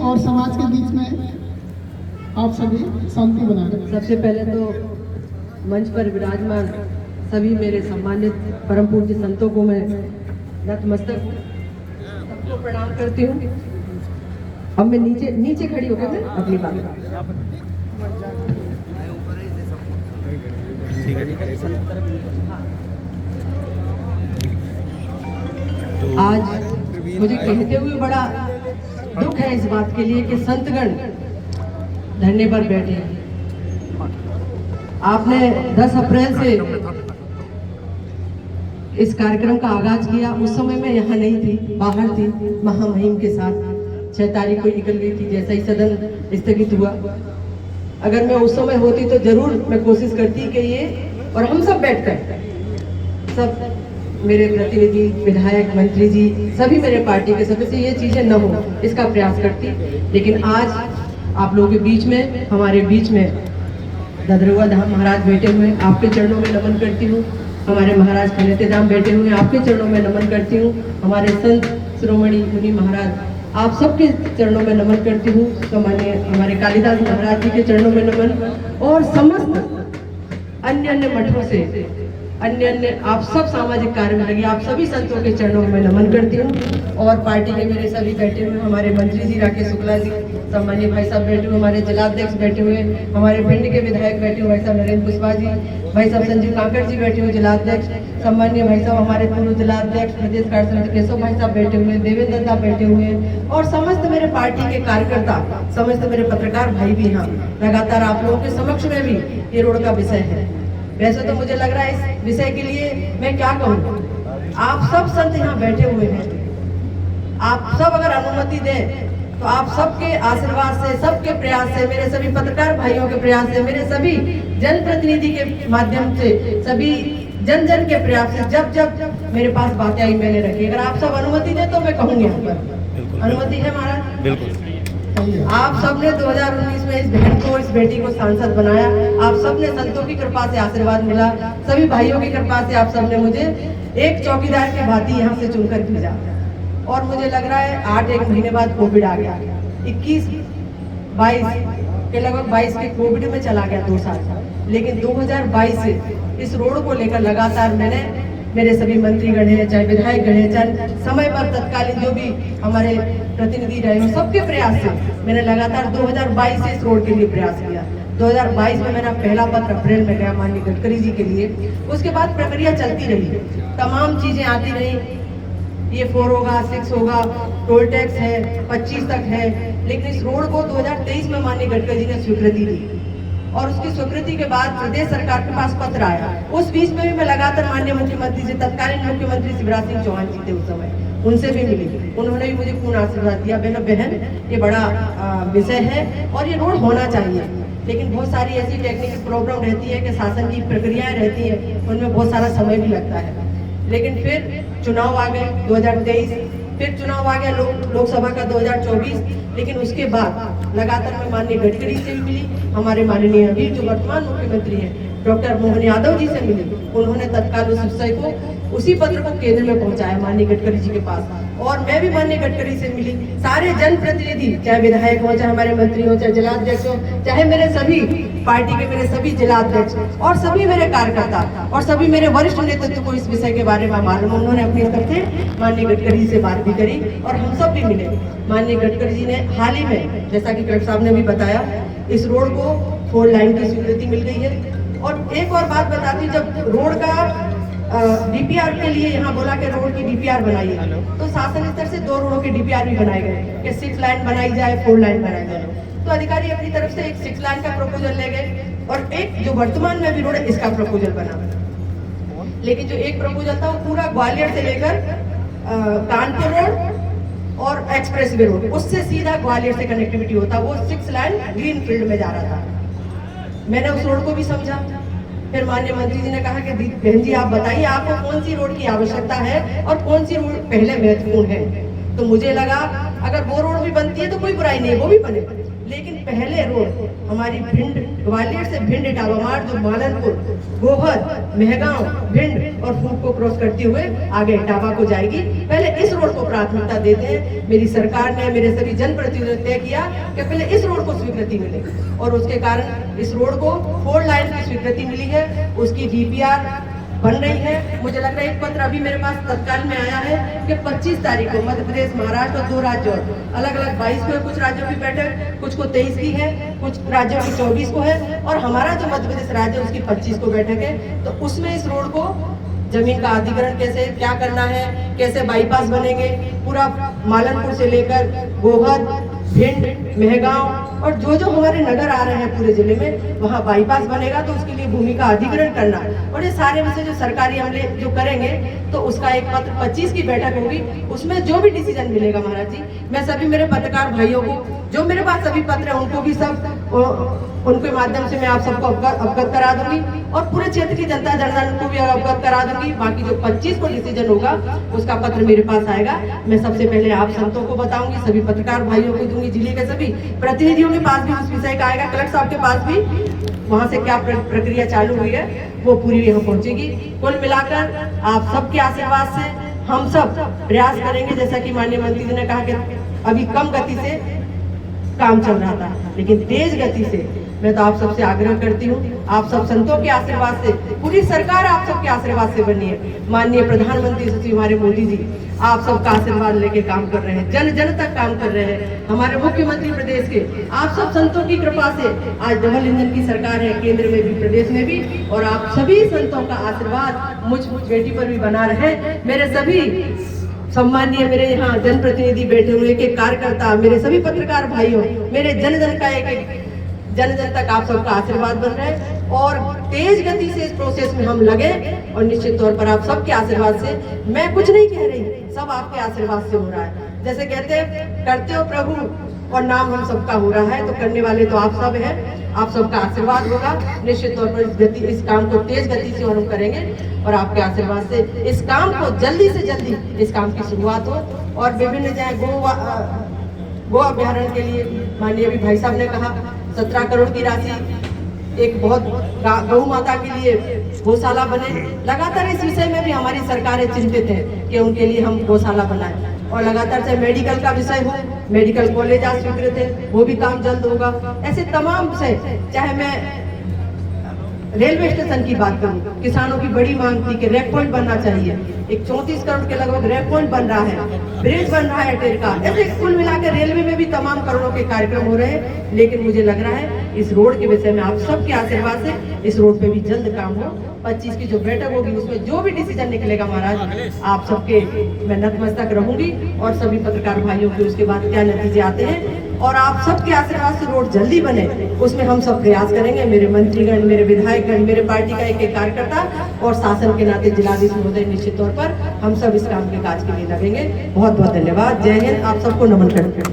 और समाज के बीच में आप सभी शांति बना रहे। सबसे पहले तो मंच पर विराजमान सभी मेरे सम्मानित परम पूज्य संतों को मैं नतमस्तक सबको प्रणाम करती हूँ। अब मैं नीचे खड़ी होकर मैं अपनी बात आज मुझे कहते हुए बड़ा दुख है इस बात के लिए कि संतगण धरने पर बैठे हैं। आपने 10 अप्रैल से इस कार्यक्रम का आगाज किया। उस समय मैं यहाँ नहीं थी, बाहर थी महामहिम के साथ। 6 तारीख को निकल गई थी जैसा ही सदन स्थगित हुआ। अगर मैं उस समय होती तो जरूर मैं कोशिश करती कि ये और हम सब बैठकर सब मेरे प्रतिनिधि, विधायक, मंत्री जी, सभी मेरे पार्टी के सदस्य ये चीजें न हो इसका प्रयास करती। लेकिन आज आप लोगों के बीच में, हमारे बीच में ददरुआ धाम महाराज बैठे हुए, आपके चरणों में नमन करती हूँ। हमारे महाराज खनेते धाम बैठे हुए, आपके चरणों में नमन करती हूँ। हमारे संत शिरोमणि मुनि महाराज, आप सबके चरणों में नमन करती हूँ। सामान्य हमारे कालिदास महाराज जी के चरणों में नमन, और समस्त अन्य मठों से अन्य आप सब सामाजिक कार्य में लगे आप सभी संतों के चरणों में नमन करती हूँ। और पार्टी के मेरे सभी बैठे हुए, हमारे मंत्री जी राकेश शुक्ला जी, सम्मानीय भाई साहब बैठे हुए, हमारे जिलाध्यक्ष बैठे हुए, हमारे भिंड के विधायक बैठे हुए भाई साहब नरेंद्र कुशवाहा जी, भाई साहब संजीव कांकड़ जी बैठे हुए जिलाध्यक्ष, सम्मानीय भाई साहब हमारे पूर्व जिलाध्यक्ष प्रदेश कार्य समिति केशव भाई साहब बैठे हुए, देवेंद्र दत्ता बैठे हुए, और समस्त मेरे पार्टी के कार्यकर्ता, समस्त मेरे पत्रकार भाई भी यहाँ लगातार आप लोगों के समक्ष में भी ये रोड का विषय है। वैसे तो मुझे लग रहा है इस विषय के लिए मैं क्या कहूँ, आप सब संत यहाँ बैठे हुए हैं। आप सब अगर अनुमति दें तो आप सबके आशीर्वाद से, सबके प्रयास से, मेरे सभी पत्रकार भाइयों के प्रयास से, मेरे सभी जनप्रतिनिधि के माध्यम से, सभी जन के प्रयास से जब मेरे पास बातें आई मैंने रखी। अगर आप सब अनुमति दें तो मैं कहूँगी यहाँ पर। अनुमति है महाराज? बिल्कुल। आप सबने 2019 में इस बहन को, इस बेटी को सांसद बनाया। आप सबने संतों की कृपा से आशीर्वाद मिला, सभी भाइयों की कृपा से आप सबने मुझे एक चौकीदार की भांति यहाँ से चुनकर भेजा। और मुझे लग रहा है 8-1 महीने बाद कोविड आ गया। 21-22 के लगभग 22 के कोविड में चला गया 2 साल। लेकिन 2022 से इस रोड को लेकर लगातार मैंने, मेरे सभी मंत्रीगण हैं, चाहे विधायक गण हैं, चाहे समय पर तत्कालीन जो भी हमारे प्रतिनिधि रहे हो, सबके प्रयास से मैंने लगातार 2022 से इस रोड के लिए प्रयास किया। 2022 में मेरा पहला पत्र अप्रैल में गया माननीय गडकरी जी के लिए। उसके बाद प्रक्रिया चलती रही, तमाम चीजें आती रही, ये 4 होगा, 6 होगा, टोल टैक्स है, 25 तक है। लेकिन इस रोड को 2023 में माननीय गडकरी जी ने स्वीकृति दी, और उसकी स्वीकृति के बाद प्रदेश सरकार के पास पत्र आया। उस बीच में भी मैं लगातार माननीय मुख्यमंत्री जी, तत्कालीन मुख्यमंत्री शिवराज सिंह चौहान जी थे उस समय, उनसे भी मिली। उन्होंने भी मुझे पूर्ण आशीर्वाद दिया, बहन ये बड़ा विषय है और ये रोड होना चाहिए। लेकिन बहुत सारी ऐसी टेक्निकल प्रॉब्लम रहती है कि शासन की प्रक्रियाएं रहती है, उनमें बहुत सारा समय भी लगता है। लेकिन फिर चुनाव आ गए 2023, फिर चुनाव आ गया लोकसभा का 2024। लेकिन उसके बाद लगातार मैं माननीय गडकरी से भी मिली, हमारे माननीय अभी जो वर्तमान मुख्यमंत्री हैं डॉक्टर मोहन यादव जी से मिली। उन्होंने तत्काल उस विषय को, उसी पत्र को केंद्र में पहुंचाया माननीय गडकरी जी के पास, और मैं भी माननीय गडकरी से मिली। सारे जनप्रतिनिधि, चाहे विधायक हो, चाहे हमारे मंत्री हो, चाहे जिलाध्यक्ष हो, चाहे मेरे सभी पार्टी के मेरे सभी जिलाध्यक्ष और सभी मेरे कार्यकर्ता और सभी मेरे वरिष्ठ नेतृत्व को इस विषय के बारे में मालूम। उन्होंने अपनी स्तर से माननीय गडकरी से बात भी करी और हम सब भी मिले। माननीय गडकरी जी ने हाल ही में, जैसा कि कलेक्टर साहब ने भी बताया, इस रोड को 4 लाइन की स्वीकृति मिल गई है। और एक और बात बताती, जब रोड का डीपीआर के लिए यहाँ बोला कि रोड की डीपीआर बनाइए, तो शासन स्तर से 2 रोडों के डीपीआर भी बनाए गए कि 6 लाइन बनाई जाए, 4 लाइन बनाई जाए। तो अधिकारी अपनी तरफ से एक 6 लाइन का प्रपोजल ले गए, और एक जो वर्तमान में भी रोड है इसका प्रपोजल बना। लेकिन जो एक प्रपोजल था वो पूरा ग्वालियर से लेकर कानपुर रोड और एक्सप्रेस वे रोड, उससे सीधा ग्वालियर से कनेक्टिविटी होता, वो 6 लाइन ग्रीन फील्ड में जा रहा था। मैंने उस रोड को भी समझा। फिर माननीय मंत्री जी ने कहा कि बहन जी आप बताइए आपको कौन सी रोड की आवश्यकता है और कौन सी रोड पहले महत्वपूर्ण है। तो मुझे लगा अगर वो रोड भी बनती है तो कोई बुराई नहीं, वो भी बने, लेकिन पहले रोड हमारी भिंड ग्वालियर से भिंड इटावा मार्ग जो मालनपुर, गोहद, मेहगांव, भिंड और फूक को क्रॉस करते हुए आगे इटावा को जाएगी। पहले इस रोड को प्राथमिकता देते हैं। मेरी सरकार ने, मेरे सभी जनप्रतिनिधियों ने तय किया कि पहले इस रोड को स्वीकृति मिले और उसके कारण इस रोड को 4 लाइन की स्वीकृति मिली है। उसकी DPR बन रही है। मुझे लग रहा है एक पत्र अभी मेरे पास तत्काल में आया है कि 25 तारीख को मध्य प्रदेश, महाराष्ट्र और 2 राज्यों अलग अलग 22 को है, कुछ राज्यों की बैठक, कुछ को 23 की है, कुछ राज्यों की 24 को है और हमारा जो मध्य प्रदेश राज्य है उसकी 25 को बैठक है। तो उसमें इस रोड को जमीन का अधिग्रहण कैसे क्या करना है, कैसे बाईपास बनेंगे, पूरा मालनपुर से लेकर गोहद, भिंड, मेहगांव और जो हमारे नगर आ रहे हैं पूरे जिले में वहाँ बाईपास बनेगा तो उसके लिए भूमि का अधिग्रहण करना और ये सारे विषय जो सरकारी अमले जो करेंगे तो उसका एक पत्र 25 की बैठक होगी। उसमें जो भी डिसीजन मिलेगा महाराज जी, मैं सभी मेरे पत्रकार भाइयों को जो मेरे पास सभी पत्र हैं उनको भी सब उनके माध्यम से मैं आप सबको अवगत करा दूंगी और पूरे क्षेत्र की जनता जनार्दन को भी अवगत करा दूंगी। बाकी जो 25 को डिसीजन होगा उसका पत्र मेरे पास आएगा। मैं सबसे पहले आप संतों को बताऊंगी, सभी पत्रकार भाइयों को दूंगी, जिले के सभी प्रतिनिधियों के पास भी उस विषय का आएगा, कलेक्टर साहब के पास भी वहां से क्या प्रक्रिया चालू हुई है वो पूरी यहाँ पहुंचेगी। कुल मिलाकर आप सबके आशीर्वाद से हम सब प्रयास करेंगे। जैसा कि माननीय मंत्री जी ने कहा कि अभी कम गति से काम चल रहा था लेकिन तेज गति से मैं तो आप सबसे आग्रह करती हूँ, आप सब संतों के आशीर्वाद से, पूरी सरकार आप सबके आशीर्वाद से बनी है। माननीय प्रधानमंत्री श्री हमारे मोदी जी आप सबका आशीर्वाद लेके काम कर रहे हैं, जन जन तक काम कर रहे हैं। हमारे मुख्यमंत्री प्रदेश के आप सब संतों की कृपा से आज डबल इंजन की सरकार है, केंद्र में भी प्रदेश में भी, और आप सभी संतों का आशीर्वाद मुझ बेटी पर भी बना रहे। मेरे सभी सम्मानीय मेरे यहाँ जनप्रतिनिधि बैठे हुए के कार्यकर्ता, मेरे सभी पत्रकार भाइयों, मेरे जन जन का एक जन जन तक आप सबका आशीर्वाद बन रहे हैं और तेज गति से इस प्रोसेस में हम लगे और निश्चित तौर पर आप सबके आशीर्वाद से, मैं कुछ नहीं कह रही, सब आपके आशीर्वाद से हो रहा है। जैसे कहते हैं करते हो प्रभु और नाम हम सबका हो रहा है, तो करने वाले तो आप सब हैं। आप सबका आशीर्वाद होगा, निश्चित तौर पर इस काम को तेज गति से और हम करेंगे और आपके आशीर्वाद से इस काम को जल्दी से जल्दी इस काम की शुरुआत हो। और विभिन्न जगह गो अभ्यारण्य के लिए माननीय अभी भाई साहब ने कहा 17 करोड़ की राशि एक बहुत गौ माता के लिए गौशाला बने। लगातार इस विषय में भी हमारी सरकारें चिंतित है कि उनके लिए हम गौशाला बनाएं और लगातार चाहे मेडिकल का विषय हो, मेडिकल कॉलेज आज स्वीकृत है, वो भी काम जल्द होगा। ऐसे तमाम विषय, चाहे मैं रेलवे स्टेशन की बात करूं, किसानों की बड़ी मांग थी कि रैक पॉइंट बनना चाहिए, एक 34 करोड़ के लगभग रैक पॉइंट बन रहा है, ब्रिज बन रहा है टेल का। ऐसे कुल मिलाकर रेलवे में भी तमाम करोड़ों के कार्यक्रम हो रहे हैं। लेकिन मुझे लग रहा है इस रोड के विषय में आप सबके आशीर्वाद से इस रोड पे भी जल्द काम हो। 25 की जो बैठक होगी उसमें जो भी डिसीजन निकलेगा महाराज आप सबके मैं नतमस्तक रहूंगी और सभी पत्रकार भाइयों के उसके बाद क्या नतीजे आते हैं और आप सबके आशीर्वाद से रोड जल्दी बने उसमें हम सब प्रयास करेंगे। मेरे मंत्रीगण, मेरे विधायकगण, मेरे पार्टी का एक कार्यकर्ता और शासन के नाते जिलाधीश महोदय निश्चित तौर पर हम सब इस काम के काज के लिए लगेंगे। बहुत बहुत धन्यवाद। जय हिंद। आप सबको नमन करते हैं।